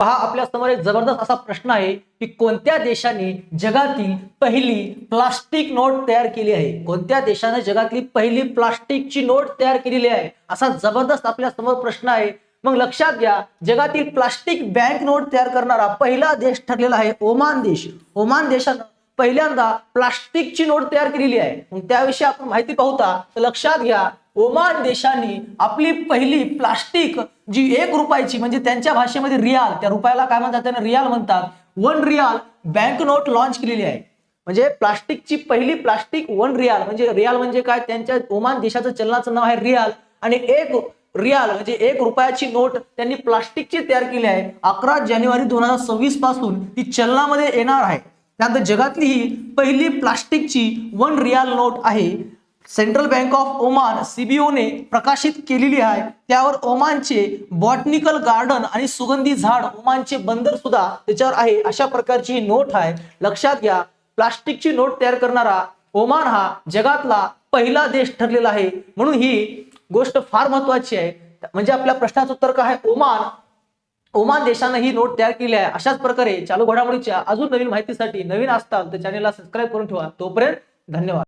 पहा, आपल्या समोर एक जबरदस्त असा प्रश्न आहे की कोणत्या देशाने जगातील पहिली प्लास्टिक नोट तयार केली आहे? कोणत्या देशाने जगातली पहिली प्लास्टिकची नोट तयार केलेली आहे? असा जबरदस्त आपल्या समोर प्रश्न आहे. मग लक्षात घ्या, जगातील प्लास्टिक बँक नोट तयार करणारा पहिला देश ठरलेला आहे ओमान देश. ओमान देशानं पहिल्यांदा प्लास्टिकची नोट तयार केलेली आहे. मग त्याविषयी आपण माहिती पाहूया. तर लक्षात घ्या, ओमान देशाने आपली पहिली प्लास्टिक जी 1 रुपयाची, म्हणजे त्यांच्या भाषेमध्ये रियाल, त्या रुपयाला काय म्हणतात, त्यांना रियाल म्हणतात, 1 रियाल बँक नोट लॉन्च केलेली आहे. म्हणजे प्लास्टिकची पहिली प्लास्टिक 1 रियाल, म्हणजे रियाल म्हणजे काय, त्यांच्या ओमान देशाचं चलनाचं नाव आहे रियाल, आणि 1 रियाल म्हणजे 1 रुपयाची नोट त्यांनी प्लास्टिकची तयार केली आहे. 11 जानेवारी 2026 पासून ती चलनामध्ये येणार आहे. त्यानंतर जगातली ही पहिली प्लास्टिकची 1 रियाल नोट आहे. सेंट्रल बँक ऑफ ओमान सीबीओने प्रकाशित केलेली आहे. त्यावर ओमानचे बॉटनिकल गार्डन आणि सुगंधी झाड, ओमानचे बंदर सुद्धा त्याच्यावर आहे. अशा प्रकारची ही नोट आहे. लक्षात घ्या, प्लास्टिकची नोट तयार करणारा ओमान हा जगातला पहिला देश ठरलेला आहे. म्हणून ही गोष्ट फार महत्वाची आहे. म्हणजे आपल्या प्रश्नाचं उत्तर काय आहे? ओमान. ओमान देशाने ही नोट तयार केली आहे. अशाच प्रकारे चालू घडामोडीच्या अजून नवीन माहितीसाठी नवीन असताल तर चॅनलला सबस्क्राईब करून ठेवा. तोपर्यंत धन्यवाद.